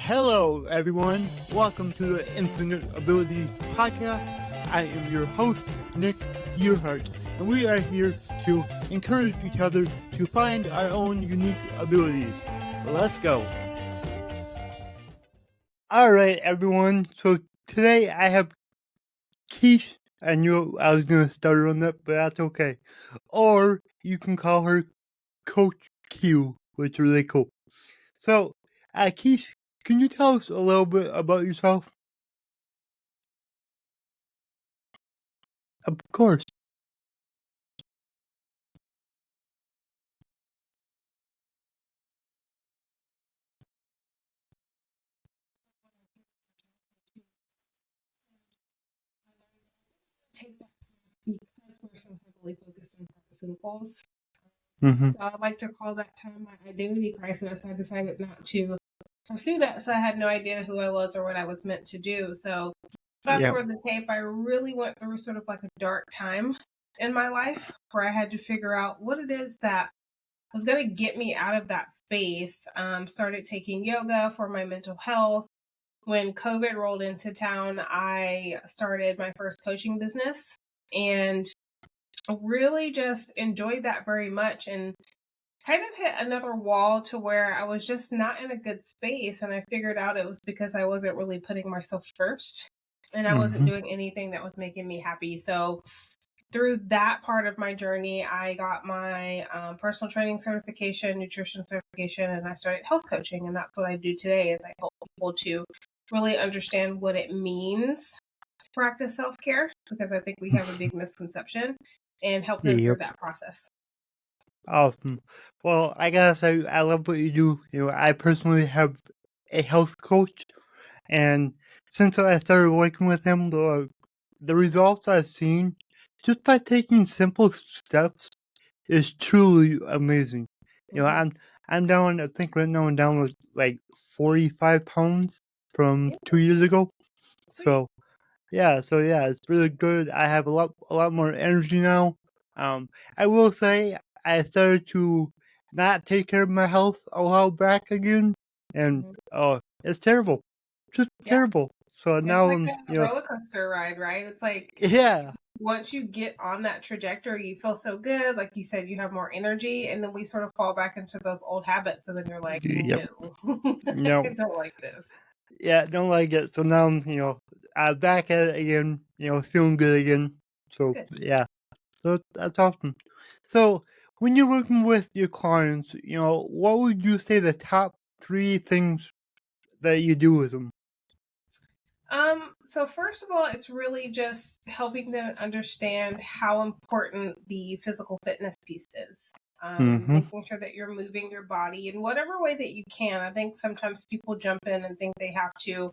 Hello, everyone. Welcome to the Infinite Abilities Podcast. I am your host, Nick Earhart, and we are here to encourage each other to find our own unique abilities. Let's go. All right, everyone. So today I have Quiche. I knew I was going to start her on that, but that's okay. Or you can call her Coach Q, which is really cool. So, Quiche, can you tell us a little bit about yourself? Of course. Take that because we're so heavily focused on pharmaceuticals. Mm-hmm. So I like to call that time my identity crisis. I decided not to pursue that, so I had no idea who I was or what I was meant to do. So fast Yeah. forward the tape, I really went through sort of like a dark time in my life where I had to figure out what it is that was going to get me out of that space. Started taking yoga for my mental health. When COVID rolled into town, I started my first coaching business and really just enjoyed that very much and kind of hit another wall to where I was just not in a good space. And I figured out it was because I wasn't really putting myself first and I wasn't Mm-hmm. doing anything that was making me happy. So through that part of my journey, I got my personal training certification, nutrition certification, and I started health coaching. And that's what I do today is I help people to really understand what it means to practice self-care because I think we have a big misconception and help them through Yep. that process. Awesome. Well, I gotta say, I love what you do. I personally have a health coach, and since I started working with him, the results I've seen just by taking simple steps is truly amazing. You know, Mm-hmm. I'm I'm down. I think right now I'm down with like 45 pounds from Yeah, 2 years ago. sweet. So yeah, it's really good. I have a lot more energy now. Um, I will say I started to not take care of my health a while back again, and Mm-hmm. oh, it's terrible, just Yeah, terrible. So it's now like a roller coaster ride, right? It's like yeah, once you get on that trajectory, you feel so good. Like you said, you have more energy, and then we sort of fall back into those old habits, and then you're like, yep, no, I no, don't like this. yeah, don't like it. So now I'm back at it again. Feeling good again. So Good. yeah. So that's awesome. So when you're working with your clients, what would you say the top three things that you do with them? So first of all, it's really just helping them understand how important the physical fitness piece is. Mm-hmm. Making sure that you're moving your body in whatever way that you can. I think sometimes people jump in and think they have to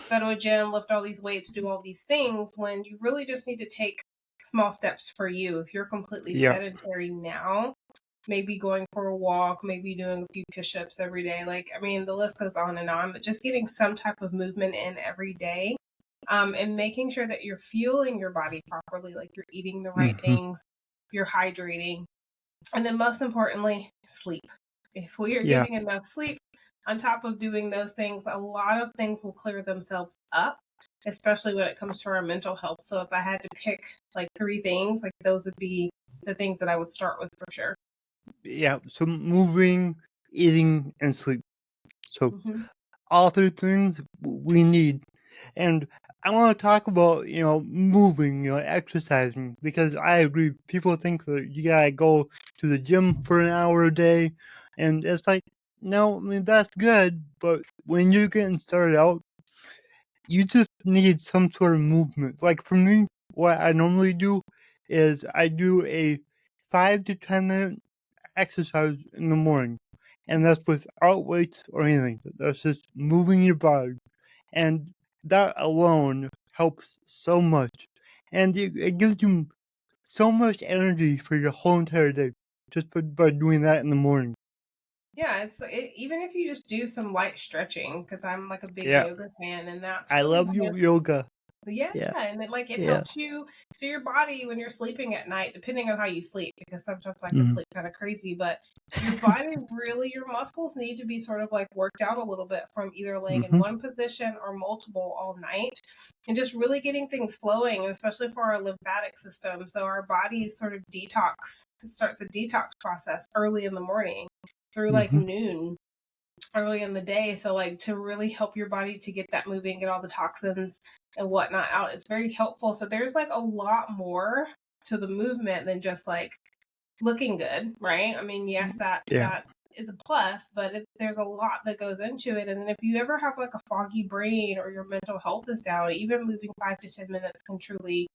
go to a gym, lift all these weights, do all these things when you really just need to take small steps for you. If you're completely Yeah. sedentary now, maybe going for a walk, maybe doing a few push-ups every day. Like, I mean, the list goes on and on, but just getting some type of movement in every day, and making sure that you're fueling your body properly, like you're eating the right Mm-hmm. things, you're hydrating, and then most importantly, sleep. If we are Yeah. getting enough sleep, on top of doing those things, a lot of things will clear themselves up, especially when it comes to our mental health. So if I had to pick like three things, like those would be the things that I would start with for sure. Yeah. So moving, eating, and sleep. So Mm-hmm. all three things we need. And I want to talk about, moving, exercising, because I agree. People think that you gotta go to the gym for an hour a day, and it's like, no, I mean, that's good, but when you're getting started out, you just need some sort of movement. Like for me, what I normally do is I do a 5 to 10 minute exercise in the morning, and that's without weights or anything. That's just moving your body, and that alone helps so much, and it gives you so much energy for your whole entire day just by doing that in the morning. Yeah, even if you just do some light stretching, because I'm like a big Yeah, yoga fan, and that's I really love just yoga. Yeah, Yeah, and it yeah. helps you so your body when you're sleeping at night, depending on how you sleep, because sometimes I can Mhm. sleep kind of crazy, but your body really your muscles need to be sort of like worked out a little bit from either laying in Mhm. one position or multiple all night and just really getting things flowing, especially for our lymphatic system. So our bodies sort of detox starts a detox process early in the morning through like Mhm. noon early in the day. So like to really help your body to get that moving, get all the toxins and whatnot out, it's very helpful. So there's like a lot more to the movement than just like looking good, right? I mean, yes, Yeah. that is a plus, but there's a lot that goes into it. And then if you ever have like a foggy brain or your mental health is down, even moving 5 to 10 minutes can truly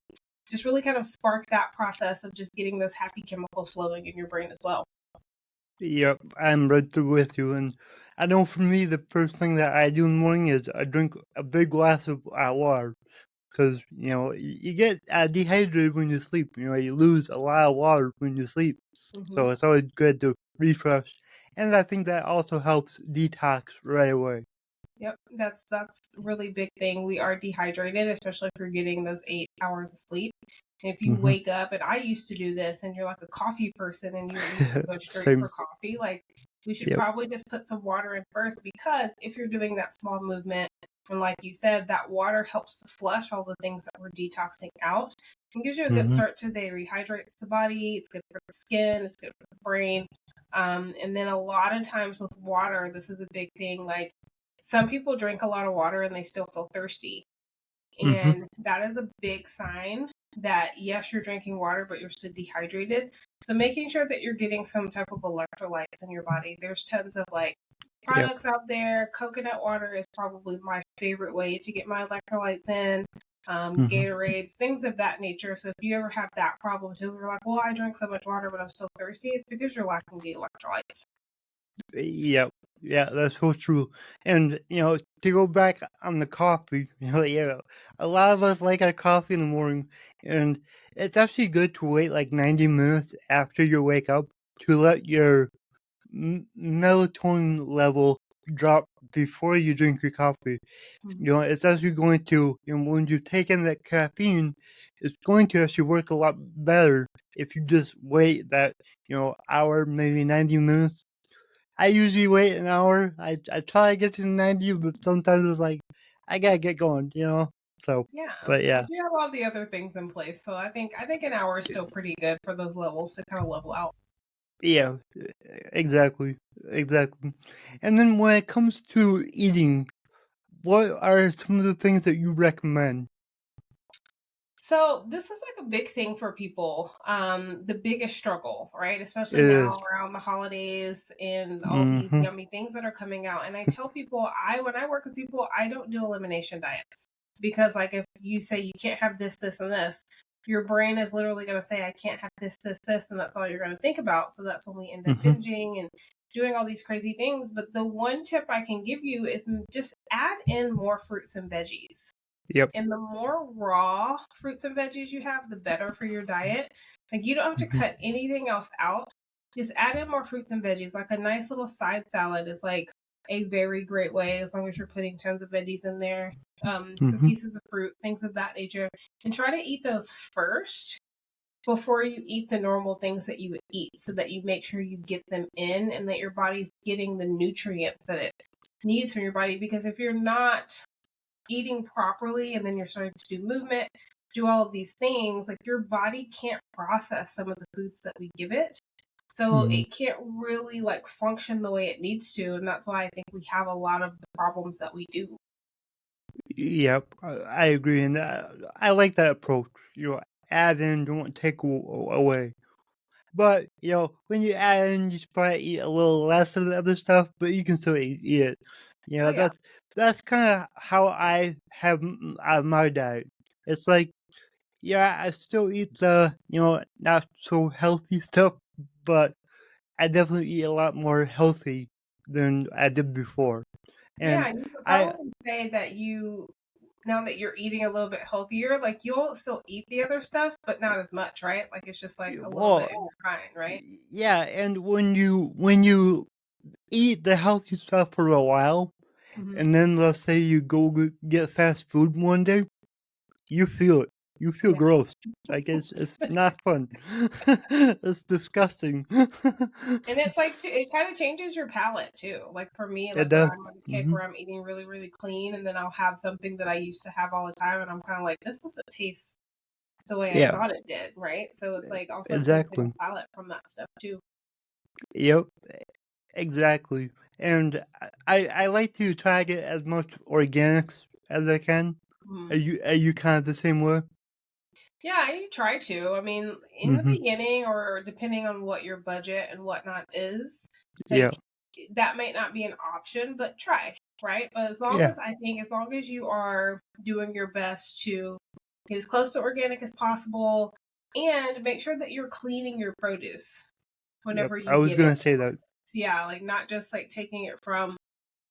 just really kind of spark that process of just getting those happy chemicals flowing in your brain as well. Yep, I'm right there with you, and I know for me, the first thing that I do in the morning is I drink a big glass of water because you get dehydrated when you sleep. You lose a lot of water when you sleep, Hmm. so it's always good to refresh. And I think that also helps detox right away. Yep, that's a really big thing. We are dehydrated, especially if you're getting those 8 hours of sleep. And if you Hmm. wake up, and I used to do this, and you're like a coffee person, and you go straight Same. for coffee, like we should Yep. probably just put some water in first because if you're doing that small movement, and like you said, that water helps to flush all the things that we're detoxing out and gives you a good Hmm. start to the day. Rehydrates the body. It's good for the skin. It's good for the brain. And then a lot of times with water, this is a big thing. Like some people drink a lot of water and they still feel thirsty. Hmm. And that is a big sign that, yes, you're drinking water, but you're still dehydrated. So making sure that you're getting some type of electrolytes in your body. There's tons of like Yep. products out there. Coconut water is probably my favorite way to get my electrolytes in. Hmm. Gatorades, things of that nature. So if you ever have that problem too, you're like, well, I drink so much water, but I'm still thirsty. It's because you're lacking the electrolytes. Yep. Yeah, that's so true. And to go back on the coffee, a lot of us like our coffee in the morning, and it's actually good to wait like 90 minutes after you wake up to let your melatonin level drop before you drink your coffee. Mhm. It's actually going to, when you take in that caffeine, it's going to actually work a lot better if you just wait that, hour, maybe 90 minutes. I usually wait an hour. I try to get to 90, but sometimes it's like, I gotta get going. So, Yeah, but but yeah. you have all the other things in place, so I think an hour is still pretty good for those levels to kind of level out. Yeah, exactly, exactly. And then when it comes to eating, what are some of the things that you recommend? So this is like a big thing for people. The biggest struggle, right? It Especially is. now around the holidays and all these Mhm. yummy things that are coming out. And I tell people, I when I work with people, I don't do elimination diets because, like, if you say you can't have this, this, and this, your brain is literally going to say, I can't have this, this, this, and that's all you're going to think about. So that's when we end up Mhm. binging and doing all these crazy things. But the one tip I can give you is just add in more fruits and veggies. Yep. And the more raw fruits and veggies you have, the better for your diet. Like you don't have to Mhm. cut anything else out. Just add in more fruits and veggies. Like a nice little side salad is like a very great way as long as you're putting tons of veggies in there. Some Mhm. pieces of fruit, things of that nature. And try to eat those first before you eat the normal things that you would eat so that you make sure you get them in and that your body's getting the nutrients that it needs from your body. Because if you're not eating properly and then you're starting to do movement, do all of these things, like your body can't process some of the foods that we give it. So Mhm. it can't really like function the way it needs to. And that's why I think we have a lot of the problems that we do. Yep. I agree, and I like that approach. Add in, don't take away. But when you add in, you should probably eat a little less of the other stuff, but you can still eat it. Oh yeah. That's kind of how I have my diet. It's like, yeah, I still eat the not so healthy stuff, but I definitely eat a lot more healthy than I did before. Yeah, And you could I probably say that you now that you're eating a little bit healthier, like you'll still eat the other stuff, but not as much, right? Like it's just like a little bit well, and you're fine, right? yeah, and when you eat the healthy stuff for a while, Hmm. and then let's say you go get fast food one day, you feel it. You feel Yeah. gross. Like it's not fun. It's disgusting. And it's like it kind of changes your palate too. Like for me, It like when does. I'm on a kick Hmm. where I'm eating really, really clean, and then I'll have something that I used to have all the time, and I'm kind of like, this doesn't taste the way I Yeah, thought it did, right? So it's like also cleansing the exactly. palate from that stuff too. Yep, exactly. And I like to try to get as much organics as I can. Mm. Are you kind of the same way? Yeah, I try to. I mean, in the Mm-hmm. beginning, or depending on what your budget and whatnot is, Yeah. like that might not be an option, but try, right? But as long Yeah. as I think, as long as you are doing your best to get as close to organic as possible and make sure that you're cleaning your produce Yep. whenever I you was get it. gonna say that. So yeah, like not just like taking it from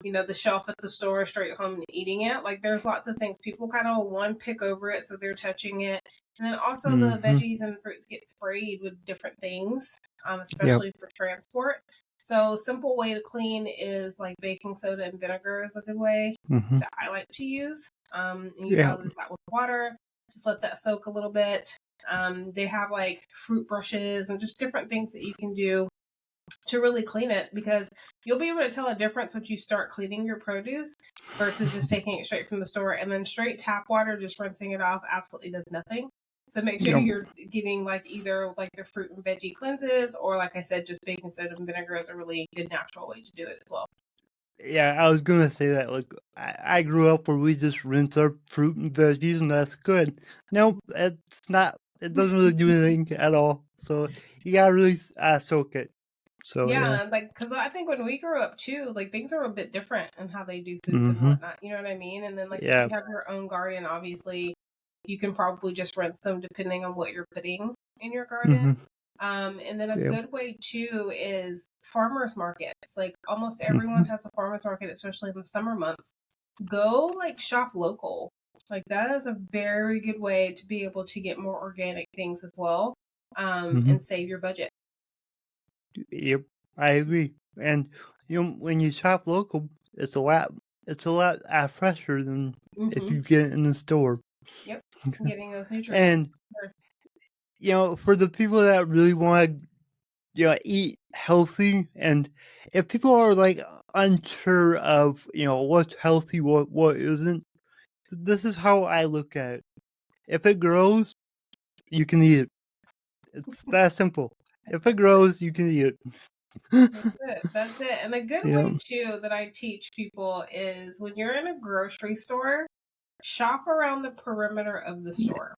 the shelf at the store straight home and eating it. Like there's lots of things people kind of one pick over it, so they're touching it. And then also the Mm-hmm. veggies and fruits get sprayed with different things, Yep. especially for transport. So simple way to clean is like baking soda and vinegar is a good way Mm-hmm. that I like to use. And you Yeah. dilute that with water. Just let that soak a little bit. They have like fruit brushes and just different things that you can do to really clean it, because you'll be able to tell a difference once you start cleaning your produce versus just taking it straight from the store. And then straight tap water, just rinsing it off, absolutely does nothing. So make sure Yep. you're getting like either like the fruit and veggie cleanses, or like I said, just baking soda and vinegar is a really good natural way to do it as well. Yeah, I was gonna say that. Like, I grew up where we just rinse our fruit and veggies, and that's good. Nope, it's not. It doesn't really do anything at all. So you gotta really soak it. So yeah. Yeah, like because I think when we grew up too, like things are a bit different in how they do foods and Mm-hmm. whatnot. You know what I mean? And then like if Yeah. you have your own garden, obviously you can probably just rinse them depending on what you're putting in your garden. Mm-hmm. And then a Yep. good way too is farmers markets. Like almost everyone Mm-hmm. has a farmers market, especially in the summer months. Go like shop local. Like that is a very good way to be able to get more organic things as well, Mm-hmm. and save your budget. Yep. I agree. And when you shop local, it's a lot. It's a lot fresher than if Hmm. you get it in the store. Yep, getting those nutrients. And for the people that really want to eat healthy, and if people are like unsure of what's healthy, what isn't, this is how I look at it. If it grows, you can eat it. It's that simple. If it grows, you can eat it. That's it. That's it. And a good Yeah, way too that I teach people is when you're in a grocery store, shop around the perimeter of the store.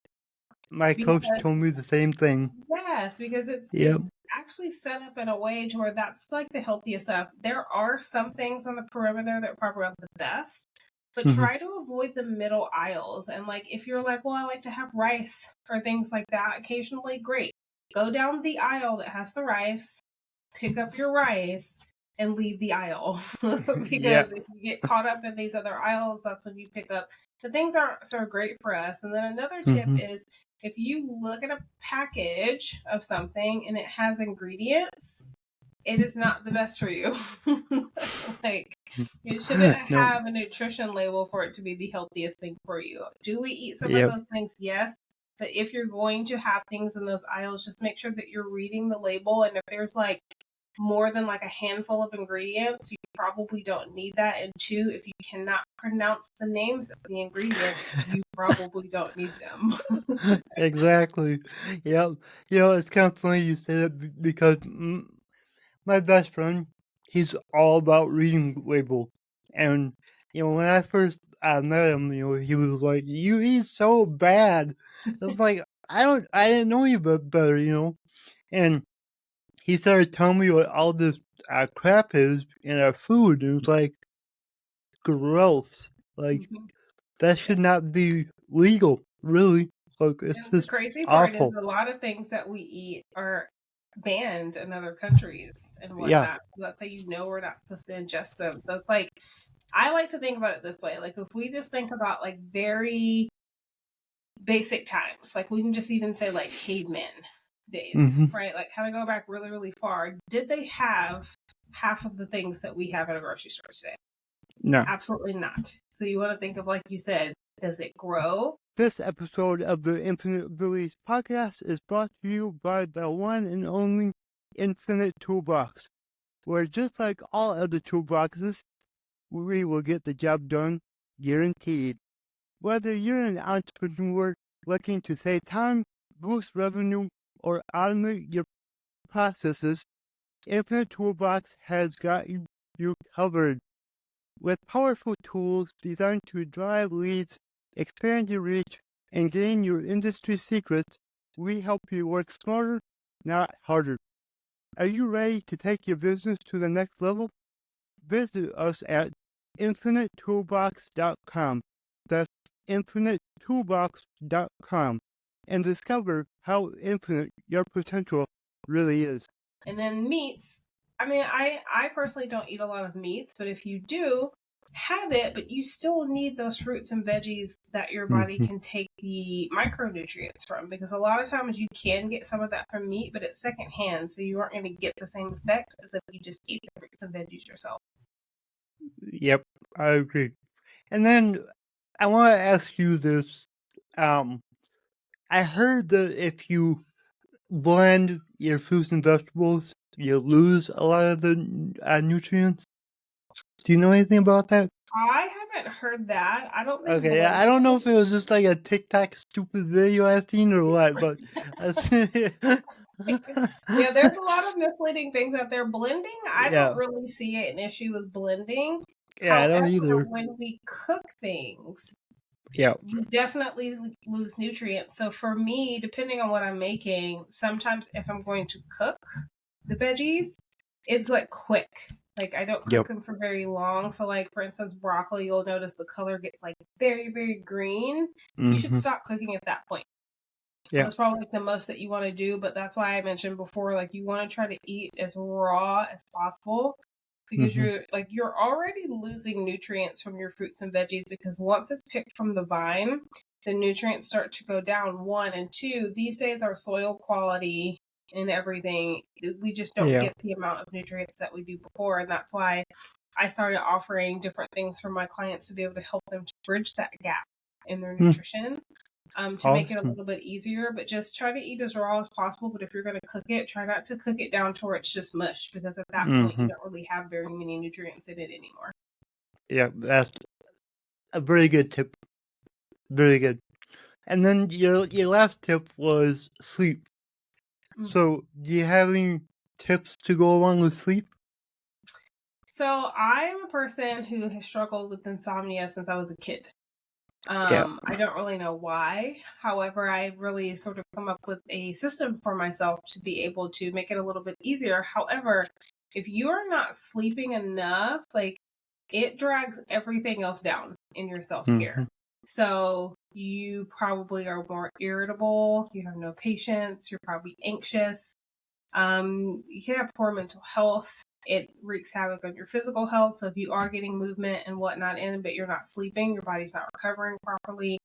my coach Because told me the same thing. yes, because it's Yep. it's actually set up in a way to where that's like the healthiest stuff. There are some things on the perimeter that probably aren't the best, but Hmm. try to avoid the middle aisles. And like if you're like, well, I like to have rice or things like that occasionally, great. Go down the aisle that has the rice, pick up your rice, and leave the aisle. Yeah. Because if you get caught up in these other aisles, that's when you pick up the things aren't so great for us. And then another tip Hmm. is if you look at a package of something and it has ingredients, it is not the best for you. Like it shouldn't No. have a nutrition label for it to be the healthiest thing for you. Do we eat some of Yep. those things? Yes. But if you're going to have things in those aisles, just make sure that you're reading the label. And if there's like more than like a handful of ingredients, you probably don't need that. And two, if you cannot pronounce the names of the ingredients, you probably don't need them. Exactly. Yep. It's kind of funny you say that because my best friend, he's all about reading labels. And, when I first met him, he was like, "You eat so bad." I was like, I didn't know you better. And he started telling me what all this crap is in our food. And it was like, gross. Like, Mhm. that should not be legal, really. Like, it's And the just crazy part is awful. a lot of things that we eat are banned in other countries and Yeah. whatnot. That's how you know we're not supposed to ingest them. So it's like I like to think about it this way. Like if we just think about like very basic times, like we can just even say like cavemen days, Hmm. right? Like kind of go back really, really far. Did they have half of the things that we have at a grocery store today? No. Absolutely not. So you want to think of, like you said, does it grow? This episode of the Infinite Abilities podcast is brought to you by the one and only Infinite Toolbox, where just like all other toolboxes, we will get the job done, guaranteed. Whether you're an entrepreneur looking to save time, boost revenue, or automate your processes, Infinite Toolbox has got you covered. With powerful tools designed to drive leads, expand your reach, and gain your industry secrets, we help you work smarter, not harder. Are you ready to take your business to the next level? Visit us at infinitetoolbox.com. That's infinitetoolbox.com, and discover how infinite your potential really is. And then meats. I mean, I personally don't eat a lot of meats, but if you do, have it, but you still need those fruits and veggies that your body can take the micronutrients from, because a lot of times you can get some of that from meat, but it's secondhand, so you aren't going to get the same effect as if you just eat the fruits and veggies yourself. Yep, I agree. And then I want to ask you this. I heard that if you blend your fruits and vegetables, you lose a lot of the nutrients. Do you know anything about that? I haven't heard that. I don't think Okay, I don't know if it was just like a TikTok stupid video I seen or what, but yeah, there's a lot of misleading things out there. Blending, I don't really see an issue with blending. Yeah, I don't either. When we cook things, Yeah, you definitely lose nutrients. So for me, depending on what I'm making, sometimes if I'm going to cook the veggies, it's like quick. Like I don't cook them for very long. So like for instance, broccoli, you'll notice the color gets like very, very green. You should stop cooking at that point. Yeah. That's probably like the most that you want to do, but that's why I mentioned before, like you want to try to eat as raw as possible, because you're already losing nutrients from your fruits and veggies, because once it's picked from the vine, the nutrients start to go down. One and two, these days our soil quality and everything, we just don't get the amount of nutrients that we do before, and that's why I started offering different things for my clients to be able to help them to bridge that gap in their nutrition. To make it a little bit easier, but just try to eat as raw as possible. But if you're going to cook it, try not to cook it down to where it's just mush, because at that point you don't really have very many nutrients in it anymore. Yeah, that's a very good tip. Very good. And then your last tip was sleep. So do you have any tips to go along with sleep? So I am a person who has struggled with insomnia since I was a kid. I don't really know why. However, I really sort of come up with a system for myself to be able to make it a little bit easier. However, if you are not sleeping enough, like it drags everything else down in your self-care. So you probably are more irritable, you have no patience, you're probably anxious. You can have poor mental health. It wreaks havoc on your physical health. So if you are getting movement and whatnot in, but you're not sleeping, your body's not recovering properly.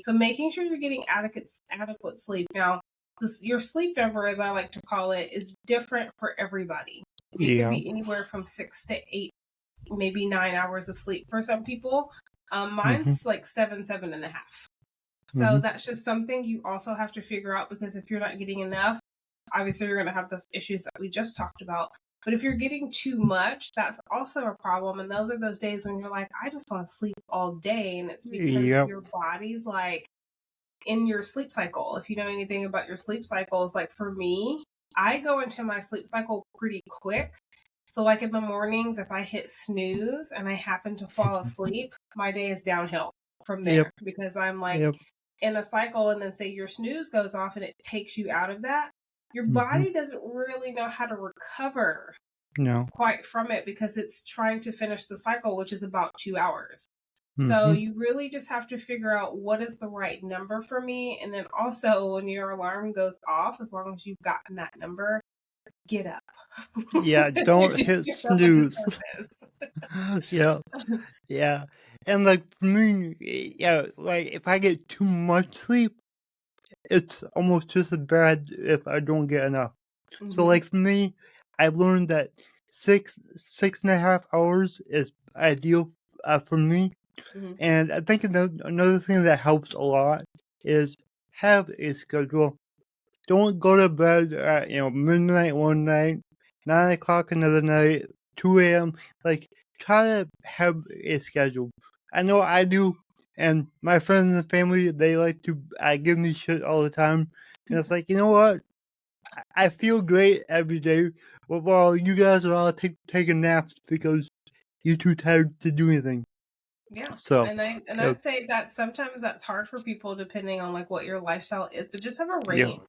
So making sure you're getting adequate sleep. Now, your sleep number, as I like to call it, is different for everybody. It could be anywhere from 6 to 8, maybe 9 hours of sleep for some people. Mine's like 7.5. So that's just something you also have to figure out, because if you're not getting enough, obviously you're going to have those issues that we just talked about. But if you're getting too much, that's also a problem. And those are those days when you're like, I just want to sleep all day. And it's because your body's like in your sleep cycle. If you know anything about your sleep cycles, like for me, I go into my sleep cycle pretty quick. So like in the mornings, if I hit snooze and I happen to fall asleep, my day is downhill from there, because I'm like in a cycle. And then say your snooze goes off and it takes you out of that. Your body doesn't really know how to recover quite from it, because it's trying to finish the cycle, which is about 2 hours. So you really just have to figure out what is the right number for me. And then also when your alarm goes off, as long as you've gotten that number, get up. Yeah, don't hit snooze. Yeah. And like for me, like if I get too much sleep, it's almost just as bad if I don't get enough. So like for me, I've learned that 6.5 hours is ideal for me. And I think another thing that helps a lot is have a schedule. Don't go to bed at midnight one night, 9 o'clock another night, 2 a.m. Like try to have a schedule. I know I do, and my friends and family they like to give me shit all the time, and it's like you know what? I feel great every day, while you guys are all taking naps because you're too tired to do anything. Yeah. So, And yeah, I'd say that sometimes that's hard for people depending on like what your lifestyle is, but just have a yeah, range.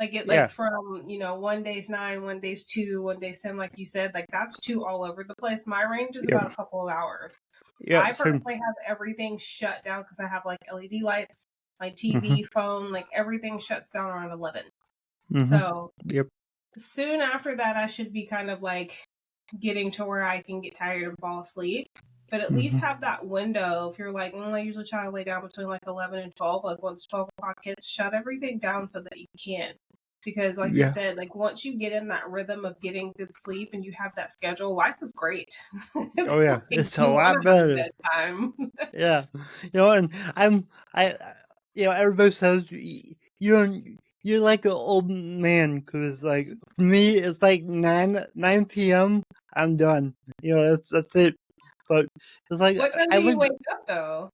Like it like yeah, from, one day's 9, one day's 2, one day's 10, like you said, like that's 2 all over the place. My range is yeah, about a couple of hours. yeah, I same. personally have everything shut down because I have like LED lights, my Mhm, TV, phone, like everything shuts down around 11. mhm, So yep, soon after that, I should be kind of like getting to where I can get tired and fall asleep. But at least mhm, have that window. If you're like, I usually try to lay down between like 11 and 12. Like once 12 o'clock hits, shut everything down so that you can. Because, like you yeah. said, like once you get in that rhythm of getting good sleep and you have that schedule, life is great. It's Oh yeah, like it's a you want lot to have a better. bedtime. Yeah, and everybody says you're like an old man because like for me it's like 9 p.m. I'm done. That's it. But it's like What time I do you like wake up though?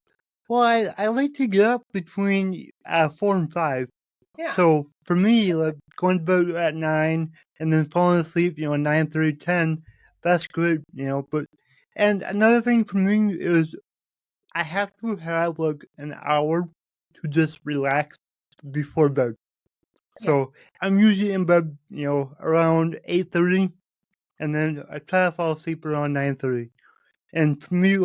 well I like to get up between 4 and 5. Yeah, So for me, like going to bed at 9 and then falling asleep, 9:30, 10, that's good. But and another thing for me is I have to have like an hour to just relax before bed. yeah, So I'm usually in bed, around 8:30, and then I try to fall asleep around 9:30. And for me,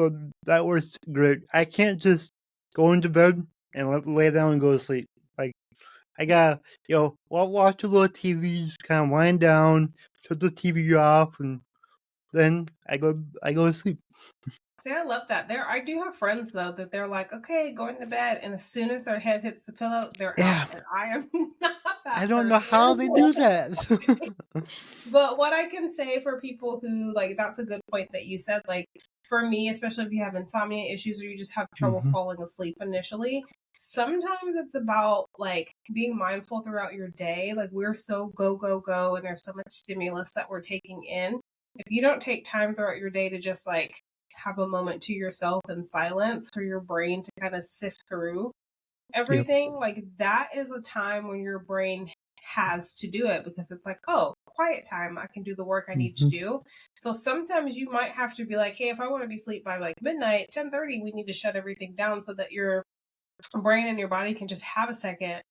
that works great. I can't just go into bed and lay down and go to sleep. Like I yeah. gotta, watch a little TV, just kind of wind down, shut the TV off, and then I go to sleep. See, I love that. I do have friends though that they're like, okay, going to bed, and as soon as their head hits the pillow, they're Yeah, out. And I am not I that don't know person. how they do that. But what I can say for people who like, that's a good point that you said. Like for me, especially if you have insomnia issues or you just have trouble Mhm. falling asleep initially, sometimes it's about like being mindful throughout your day. Like we're so go, go, go, and there's so much stimulus that we're taking in. If you don't take time throughout your day to just like have a moment to yourself in silence for your brain to kind of sift through Yep. everything, like that is a time when your brain has to do it because it's like, oh, quiet time, I can do the work I need to Mhm. do. So sometimes you might have to be like, hey, if I want to be asleep by like midnight, 10:30, we need to shut everything down so that your brain and your body can just have a second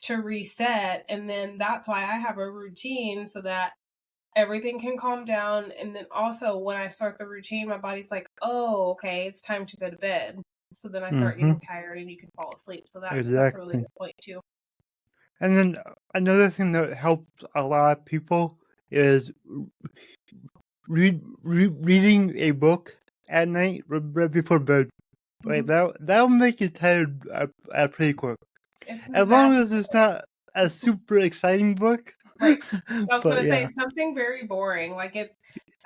to reset. And then that's why I have a routine so that everything can calm down. And then also when I start the routine, my body's like, oh, okay, it's time to go to bed. So then I start Mhm. getting tired and you can fall asleep. So that's a really Exactly. good point too. And then another thing that helps a lot of people is reading a book at night right before bed. Like Hmm. that'll make you tired pretty quick. It's As long magic. as it's not a super exciting book. Right. I was But gonna say yeah, something very boring. Like yeah.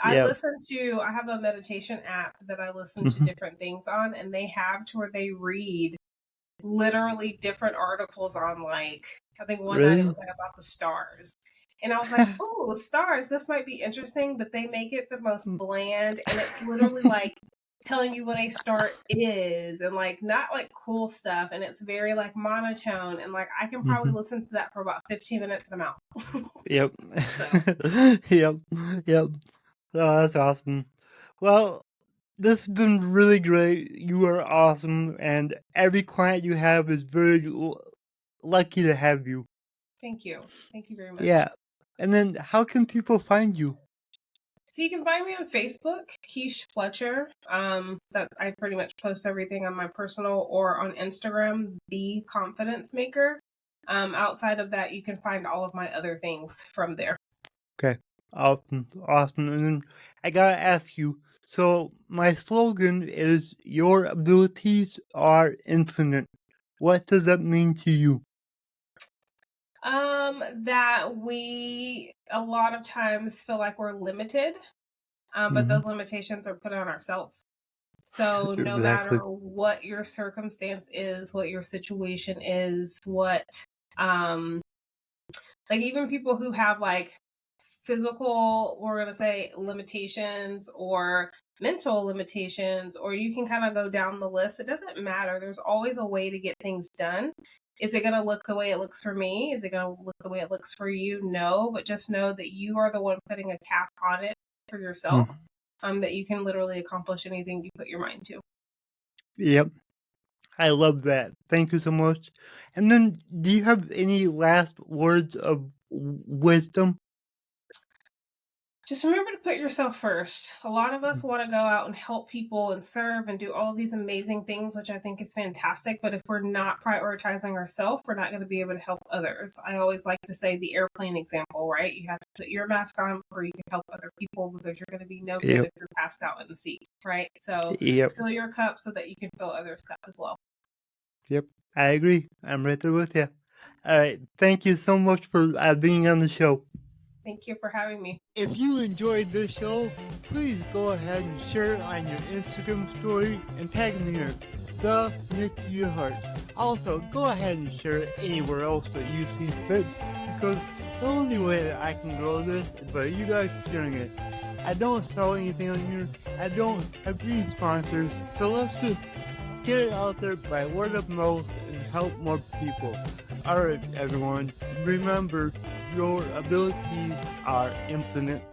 I have a meditation app that I listen to Mhm. different things on, and they have to where they read literally different articles on, like, I think one night it Really? was like about the stars. And I was like, oh, stars, this might be interesting, but they make it the most bland. And it's literally like telling you what a star is and like not like cool stuff. And it's very like monotone. And like I can probably Mhm. listen to that for about 15 minutes and I'm out. Yep. So Yep. Yep. Oh, that's awesome. Well, this has been really great. You are awesome, and every client you have is very lucky to have you. thank you. Thank you very much. Yeah. And then, how can people find you? So you can find me on Facebook, Quiche Fletcher. That I pretty much post everything on my personal or on Instagram, The Confidence Maker. Outside of that, you can find all of my other things from there. Okay. Awesome. Awesome. And then, I gotta ask you. So, my slogan is "Your abilities are infinite." What does that mean to you? That we a lot of times feel like we're limited, but Mm-hmm. those limitations are put on ourselves. So no matter Exactly. what your circumstance is, what your situation is, what um like even people who have like physical, we're going to say, limitations or mental limitations, or you can kind of go down the list. It doesn't matter. There's always a way to get things done. Is it going to look the way it looks for me? Is it going to look the way it looks for you? No, but just know that you are the one putting a cap on it for yourself, Mm. that you can literally accomplish anything you put your mind to. Yep. I love that. Thank you so much. And then, do you have any last words of wisdom? Just remember to put yourself first. A lot of us want to go out and help people and serve and do all these amazing things, which I think is fantastic. But if we're not prioritizing ourselves, we're not going to be able to help others. I always like to say the airplane example, right? You have to put your mask on before you can help other people because you're going to be no good Yep. if you're passed out in the seat, right? So Yep. fill your cup so that you can fill others' cup as well. Yep. I agree. I'm right there with you. All right. Thank you so much for being on the show. Thank you for having me. If you enjoyed this show, please go ahead and share it on your Instagram story and tag me in the Nick to Your Heart. Also, go ahead and share it anywhere else that you see fit, because the only way that I can grow this is by you guys sharing it. I don't sell anything on here. I don't have any sponsors, so let's just get it out there by word of mouth and help more people. Alright, everyone, remember, your abilities are infinite.